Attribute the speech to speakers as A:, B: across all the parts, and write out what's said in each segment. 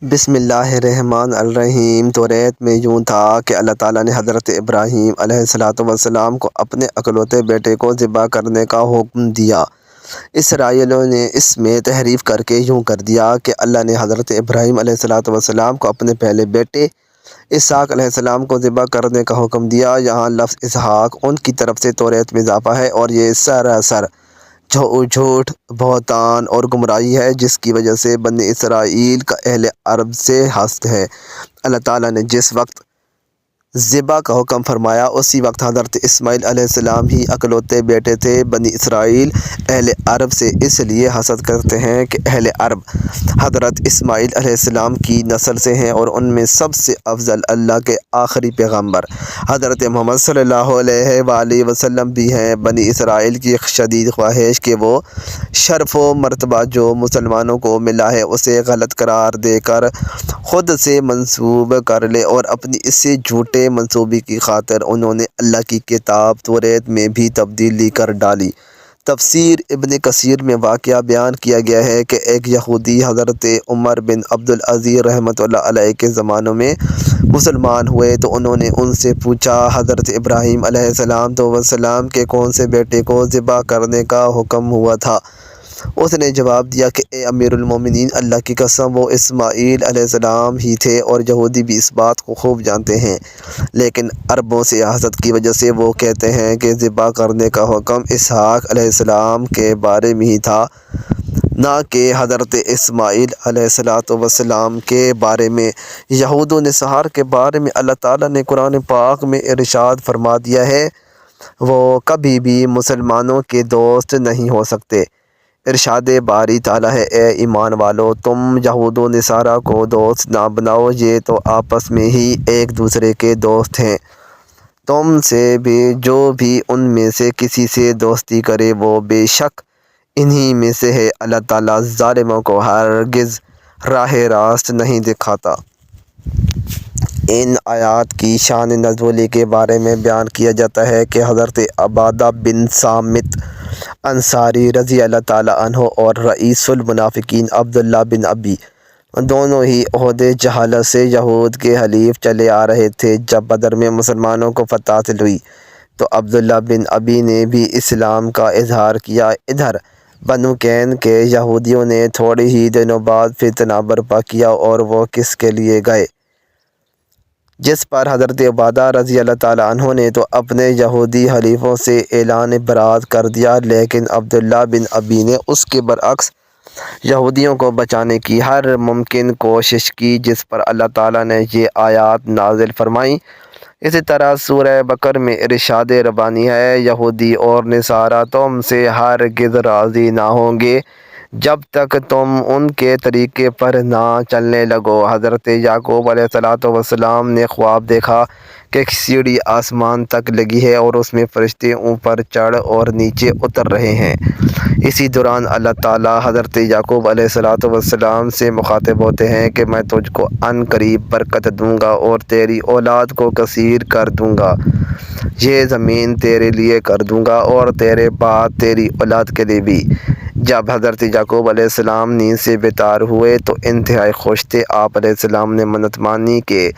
A: بسم اللہ الرحمن الرحیم۔ توریت میں یوں تھا کہ اللہ تعالیٰ نے حضرت ابراہیم علیہ السلام کو اپنے اکلوتے بیٹے کو ذبح کرنے کا حکم دیا۔ اسرائیلیوں نے اس میں تحریف کر کے یوں کر دیا کہ اللہ نے حضرت ابراہیم علیہ السلام کو اپنے پہلے بیٹے اسحاق علیہ السلام کو ذبح کرنے کا حکم دیا۔ یہاں لفظ اسحاق ان کی طرف سے توریت میں اضافہ ہے اور یہ سراسر جھوٹ، بہتان اور گمراہی ہے، جس کی وجہ سے بنی اسرائیل کا اہل عرب سے حسد ہے۔ اللہ تعالیٰ نے جس وقت ذبح کا حکم فرمایا اسی وقت حضرت اسماعیل علیہ السلام ہی اکلوتے بیٹے تھے۔ بنی اسرائیل اہل عرب سے اس لیے حسد کرتے ہیں کہ اہل عرب حضرت اسماعیل علیہ السلام کی نسل سے ہیں اور ان میں سب سے افضل اللہ کے آخری پیغمبر حضرت محمد صلی اللہ علیہ وآلہ وسلم بھی ہیں۔ بنی اسرائیل کی شدید خواہش کہ وہ شرف و مرتبہ جو مسلمانوں کو ملا ہے اسے غلط قرار دے کر خود سے منسوب کر لے، اور اپنی اسی جھوٹے منصوبے کی خاطر انہوں نے اللہ کی کتاب توریت میں بھی تبدیلی کر ڈالی۔ تفسیر ابن کثیر میں واقعہ بیان کیا گیا ہے کہ ایک یہودی حضرت عمر بن عبدالعزیز رحمۃ اللہ علیہ کے زمانوں میں مسلمان ہوئے تو انہوں نے ان سے پوچھا، حضرت ابراہیم علیہ السلام کے کون سے بیٹے کو ذبح کرنے کا حکم ہوا تھا؟ اس نے جواب دیا کہ اے امیر المومنین، اللہ کی قسم وہ اسماعیل علیہ السلام ہی تھے، اور یہودی بھی اس بات کو خوب جانتے ہیں، لیکن عربوں سے حسد کی وجہ سے وہ کہتے ہیں کہ ذبح کرنے کا حکم اسحاق علیہ السلام کے بارے میں ہی تھا، نہ کہ حضرت اسماعیل علیہ السلام کے بارے میں۔ یہود و نصارہ کے بارے میں اللہ تعالیٰ نے قرآن پاک میں ارشاد فرما دیا ہے، وہ کبھی بھی مسلمانوں کے دوست نہیں ہو سکتے۔ ارشاد باری تعالیٰ ہے، اے ایمان والو، تم یہود و نصارہ کو دوست نہ بناؤ، یہ تو آپس میں ہی ایک دوسرے کے دوست ہیں۔ تم سے بھی جو بھی ان میں سے کسی سے دوستی کرے وہ بے شک انہی میں سے ہے۔ اللہ تعالیٰ ظالموں کو ہرگز راہ راست نہیں دکھاتا۔ ان آیات کی شان نزول کے بارے میں بیان کیا جاتا ہے کہ حضرت عبادہ بن صامت انصاری رضی اللہ تعالیٰ عنہ اور رئیس المنافقین عبداللہ بن ابی دونوں ہی عہد جہالت سے یہود کے حلیف چلے آ رہے تھے۔ جب بدر میں مسلمانوں کو فتح حاصل ہوئی تو عبداللہ بن ابی نے بھی اسلام کا اظہار کیا۔ ادھر بنو کین کے یہودیوں نے تھوڑے ہی دنوں بعد فتنہ برپا کیا، اور وہ کس کے لیے گئے، جس پر حضرت عبادہ رضی اللہ تعالیٰ عنہ نے تو اپنے یہودی حلیفوں سے اعلان برات کر دیا، لیکن عبداللہ بن ابی نے اس کے برعکس یہودیوں کو بچانے کی ہر ممکن کوشش کی، جس پر اللہ تعالیٰ نے یہ آیات نازل فرمائیں۔ اسی طرح سورہ بقرہ میں ارشاد ربانی ہے، یہودی اور نصارہ تم سے ہرگز راضی نہ ہوں گے جب تک تم ان کے طریقے پر نہ چلنے لگو۔ حضرت یعقوب علیہ السلام نے خواب دیکھا کہ ایک سیڑھی آسمان تک لگی ہے اور اس میں فرشتے اوپر چڑھ اور نیچے اتر رہے ہیں۔ اسی دوران اللہ تعالیٰ حضرت یعقوب علیہ السلام سے مخاطب ہوتے ہیں کہ میں تجھ کو عن قریب برکت دوں گا اور تیری اولاد کو کثیر کر دوں گا، یہ زمین تیرے لیے کر دوں گا اور تیرے بعد تیری اولاد کے لیے بھی۔ جب حضرت یعقوب علیہ السلام نیند سے بیدار ہوئے تو انتہائی خوش تھے۔ آپ علیہ السلام نے منت مانی کہ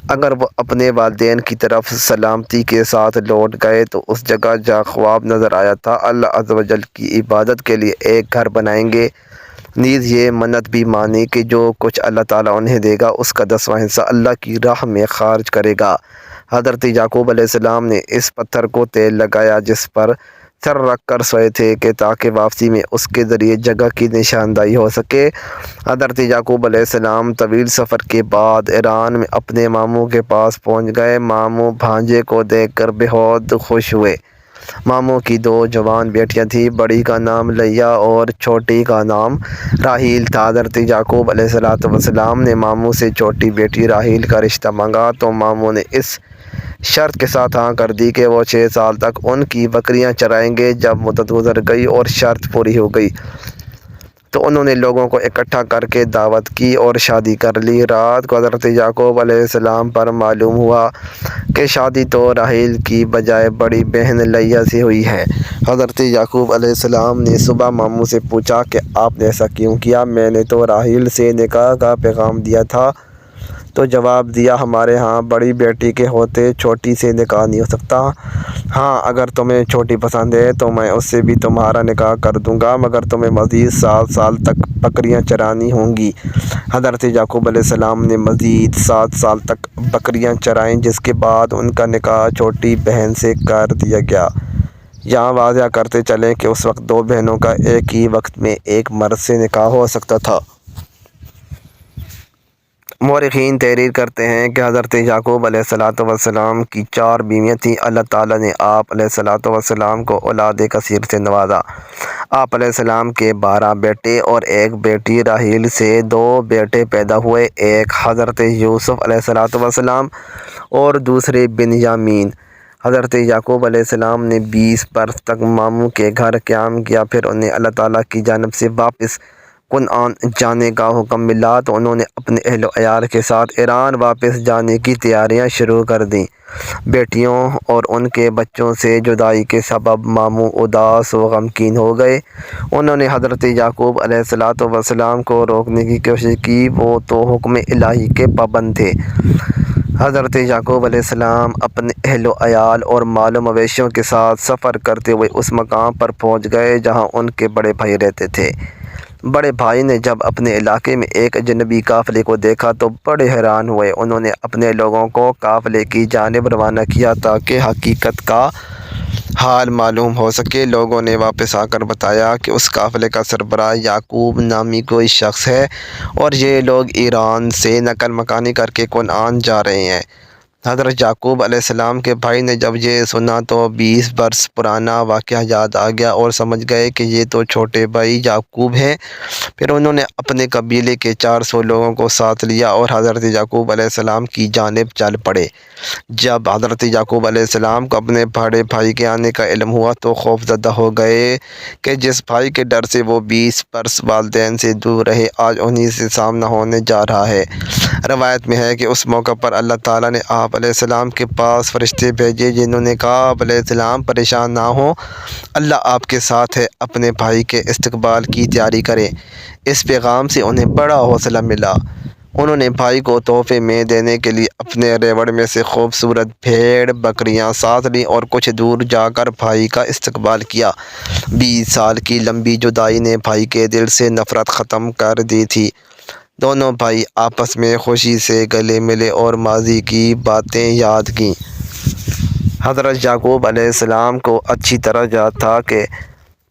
A: اگر وہ اپنے والدین کی طرف سلامتی کے ساتھ لوٹ گئے تو اس جگہ جہاں خواب نظر آیا تھا اللہ عز و جل کی عبادت کے لیے ایک گھر بنائیں گے۔ نیز یہ منت بھی مانی کہ جو کچھ اللہ تعالیٰ انہیں دے گا اس کا 10واں حصہ اللہ کی راہ میں خرچ کرے گا۔ حضرت یعقوب علیہ السلام نے اس پتھر کو تیل لگایا جس پر سر رکھ کر سوئے تھے کہ تاکہ واپسی میں اس کے ذریعے جگہ کی نشاندہی ہو سکے۔ حضرت یعقوب علیہ السلام طویل سفر کے بعد ایران میں اپنے ماموں کے پاس پہنچ گئے۔ ماموں بھانجے کو دیکھ کر بہت خوش ہوئے۔ ماموں کی 2 جوان بیٹیاں تھیں، بڑی کا نام لیا اور چھوٹی کا نام راحیل تھا۔ حضرت یعقوب علیہ السلام نے ماموں سے چھوٹی بیٹی راحیل کا رشتہ مانگا تو ماموں نے اس شرط کے ساتھ ہاں کر دی کہ وہ 6 سال تک ان کی بکریاں چرائیں گے۔ جب مدت گزر گئی اور شرط پوری ہو گئی تو انہوں نے لوگوں کو اکٹھا کر کے دعوت کی اور شادی کر لی۔ رات کو حضرت یعقوب علیہ السلام پر معلوم ہوا کہ شادی تو راحیل کی بجائے بڑی بہن لیہ سے ہوئی ہے۔ حضرت یعقوب علیہ السلام نے صبح ماموں سے پوچھا کہ آپ نے ایسا کیوں کیا؟ میں نے تو راحیل سے نکاح کا پیغام دیا تھا۔ تو جواب دیا، ہمارے ہاں بڑی بیٹی کے ہوتے چھوٹی سے نکاح نہیں ہو سکتا۔ ہاں اگر تمہیں چھوٹی پسند ہے تو میں اس سے بھی تمہارا نکاح کر دوں گا، مگر تمہیں مزید 7 سال تک بکریاں چرانی ہوں گی۔ حضرت یعقوب علیہ السلام نے مزید 7 سال تک بکریاں چرائیں، جس کے بعد ان کا نکاح چھوٹی بہن سے کر دیا گیا۔ یہاں واضح کرتے چلیں کہ اس وقت 2 بہنوں کا ایک ہی وقت میں ایک مرد سے نکاح ہو سکتا تھا۔ مورخین تحریر کرتے ہیں کہ حضرت یعقوب علیہ السلام کی 4 بیویاں تھیں۔ اللہ تعالیٰ نے آپ علیہ السلام کو اولاد کثیر سے نوازا۔ آپ علیہ السلام کے 12 بیٹے اور 1 بیٹی، راحیل سے 2 بیٹے پیدا ہوئے، ایک حضرت یوسف علیہ السلام اور دوسرے بنیامین۔ حضرت یعقوب علیہ السلام نے 20 برس تک ماموں کے گھر قیام کیا، پھر انہیں اللہ تعالیٰ کی جانب سے واپس کنعان جانے کا حکم ملا تو انہوں نے اپنے اہل و عیال کے ساتھ ایران واپس جانے کی تیاریاں شروع کر دیں۔ بیٹیوں اور ان کے بچوں سے جدائی کے سبب ماموں اداس و غمگین ہو گئے۔ انہوں نے حضرت یعقوب علیہ السلام کو روکنے کی کوشش کی، وہ تو حکم الہی کے پابند تھے۔ حضرت یعقوب علیہ السلام اپنے اہل و عیال اور مال و مویشیوں کے ساتھ سفر کرتے ہوئے اس مقام پر پہنچ گئے جہاں ان کے بڑے بھائی رہتے تھے۔ بڑے بھائی نے جب اپنے علاقے میں ایک اجنبی قافلے کو دیکھا تو بڑے حیران ہوئے۔ انہوں نے اپنے لوگوں کو قافلے کی جانب روانہ کیا تاکہ حقیقت کا حال معلوم ہو سکے۔ لوگوں نے واپس آ کر بتایا کہ اس قافلے کا سربراہ یعقوب نامی کوئی شخص ہے اور یہ لوگ ایران سے نقل مکانی کر کے کنعان جا رہے ہیں۔ حضرت یعقوب علیہ السلام کے بھائی نے جب یہ سنا تو 20 برس پرانا واقعہ یاد آ گیا اور سمجھ گئے کہ یہ تو چھوٹے بھائی یعقوب ہیں۔ پھر انہوں نے اپنے قبیلے کے 400 لوگوں کو ساتھ لیا اور حضرت یعقوب علیہ السلام کی جانب چل پڑے۔ جب حضرت یعقوب علیہ السلام کو اپنے بڑے بھائی کے آنے کا علم ہوا تو خوف زدہ ہو گئے کہ جس بھائی کے ڈر سے وہ 20 برس والدین سے دور رہے، آج انہی سے سامنا ہونے جا رہا ہے۔ روایت میں ہے کہ اس موقع پر اللہ تعالیٰ نے آپ علیہ السلام کے پاس فرشتے بھیجے جنہوں نے کہا، آپ علیہ السلام پریشان نہ ہوں، اللہ آپ کے ساتھ ہے، اپنے بھائی کے استقبال کی تیاری کریں۔ اس پیغام سے انہیں بڑا حوصلہ ملا۔ انہوں نے بھائی کو تحفے میں دینے کے لیے اپنے ریوڑ میں سے خوبصورت بھیڑ بکریاں ساتھ لیں اور کچھ دور جا کر بھائی کا استقبال کیا۔ 20 سال کی لمبی جدائی نے بھائی کے دل سے نفرت ختم کر دی تھی۔ دونوں بھائی آپس میں خوشی سے گلے ملے اور ماضی کی باتیں یاد کیں۔ حضرت یعقوب علیہ السلام کو اچھی طرح یاد تھا کہ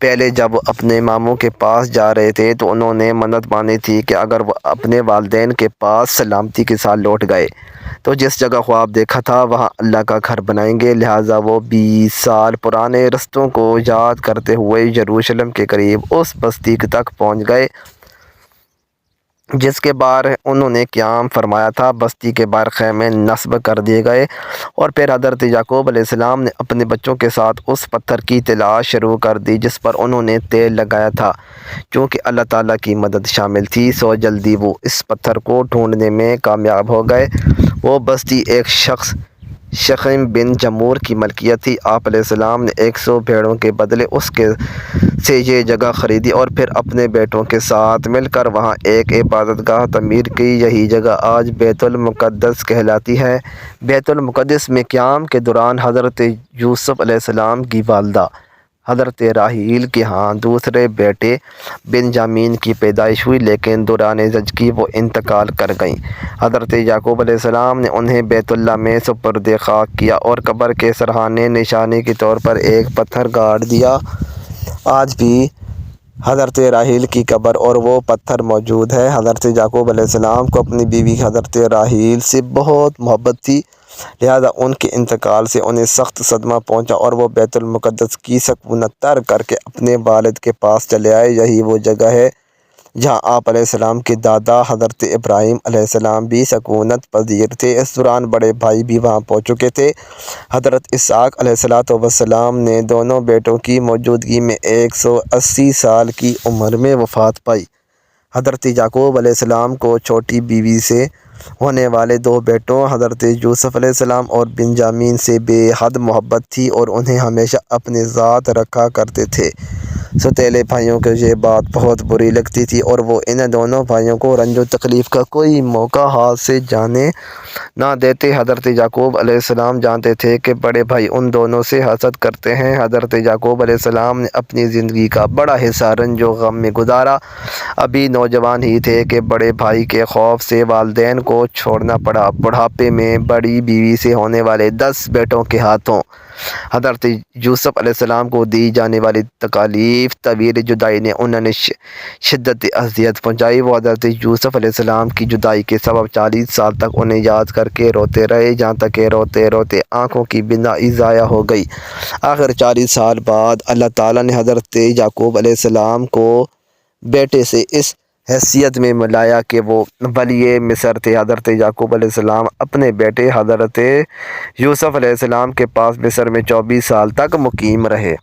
A: پہلے جب وہ اپنے ماموں کے پاس جا رہے تھے تو انہوں نے منت مانی تھی کہ اگر وہ اپنے والدین کے پاس سلامتی کے ساتھ لوٹ گئے تو جس جگہ خواب دیکھا تھا وہاں اللہ کا گھر بنائیں گے۔ لہٰذا وہ 20 سال پرانے رستوں کو یاد کرتے ہوئے یروشلم کے قریب اس بستی تک پہنچ گئے جس کے باہر انہوں نے قیام فرمایا تھا۔ بستی کے باہر خیمے نصب کر دیے گئے اور پھر حضرت یعقوب علیہ السلام نے اپنے بچوں کے ساتھ اس پتھر کی تلاش شروع کر دی جس پر انہوں نے تیل لگایا تھا۔ چونکہ اللہ تعالیٰ کی مدد شامل تھی سو جلدی وہ اس پتھر کو ڈھونڈنے میں کامیاب ہو گئے۔ وہ بستی ایک شخص شخیم بن جمور کی ملکیت تھی۔ آپ علیہ السلام نے 100 بھیڑوں کے بدلے اس سے یہ جگہ خریدی اور پھر اپنے بیٹوں کے ساتھ مل کر وہاں ایک عبادت گاہ تعمیر کی۔ یہی جگہ آج بیت المقدس کہلاتی ہے۔ بیت المقدس میں قیام کے دوران حضرت یوسف علیہ السلام کی والدہ حضرت راحیل کے ہاں دوسرے بیٹے بنیامین کی پیدائش ہوئی، لیکن دوران زچگی وہ انتقال کر گئیں۔ حضرت یعقوب علیہ السلام نے انہیں بیت اللہ میں سپرد خاک کیا اور قبر کے سرحانے نشانی کے طور پر ایک پتھر گاڑ دیا۔ آج بھی حضرت راحیل کی قبر اور وہ پتھر موجود ہے۔ حضرت یعقوب علیہ السلام کو اپنی بیوی حضرت راحیل سے بہت محبت تھی، لہذا ان کے انتقال سے انہیں سخت صدمہ پہنچا اور وہ بیت المقدس کی سکونت ترک کر کے اپنے والد کے پاس چلے آئے۔ یہی وہ جگہ ہے جہاں آپ علیہ السلام کے دادا حضرت ابراہیم علیہ السلام بھی سکونت پذیر تھے۔ اس دوران بڑے بھائی بھی وہاں پہنچ چکے تھے۔ حضرت اسحاق علیہ السلام نے دونوں بیٹوں کی موجودگی میں 180 سال کی عمر میں وفات پائی۔ حضرت یعقوب علیہ السلام کو چھوٹی بیوی سے ہونے والے 2 بیٹوں حضرت یوسف علیہ السلام اور بنجامین سے بے حد محبت تھی اور انہیں ہمیشہ اپنے ساتھ رکھا کرتے تھے۔ سوتیلے بھائیوں کو یہ بات بہت بری لگتی تھی اور وہ ان دونوں بھائیوں کو رنج و تکلیف کا کوئی موقع ہاتھ سے جانے نہ دیتے۔ حضرت یعقوب علیہ السلام جانتے تھے کہ بڑے بھائی ان دونوں سے حسد کرتے ہیں۔ حضرت یعقوب علیہ السلام نے اپنی زندگی کا بڑا حصہ رنج و غم میں گزارا۔ ابھی نوجوان ہی تھے کہ بڑے بھائی کے خوف سے والدین کو چھوڑنا پڑا۔ بڑھاپے میں بڑی بیوی سے ہونے والے 10 بیٹوں کے ہاتھوں حضرت یوسف علیہ السلام کو دی جانے والی تکلیف طویل جدائی نے انہیں شدت اذیت پہنچائی۔ وہ حضرت یوسف علیہ السلام کی جدائی کے سبب 40 سال تک انہیں یاد کر کے روتے رہے، جہاں تک کہ روتے روتے آنکھوں کی بینائی ضائع ہو گئی۔ آخر 40 سال بعد اللہ تعالیٰ نے حضرت یعقوب علیہ السلام کو بیٹے سے اس حیثیت میں ملایا کہ وہ ولی مصر تھے۔ حضرت یعقوب علیہ السلام اپنے بیٹے حضرت یوسف علیہ السلام کے پاس مصر میں 24 سال تک مقیم رہے۔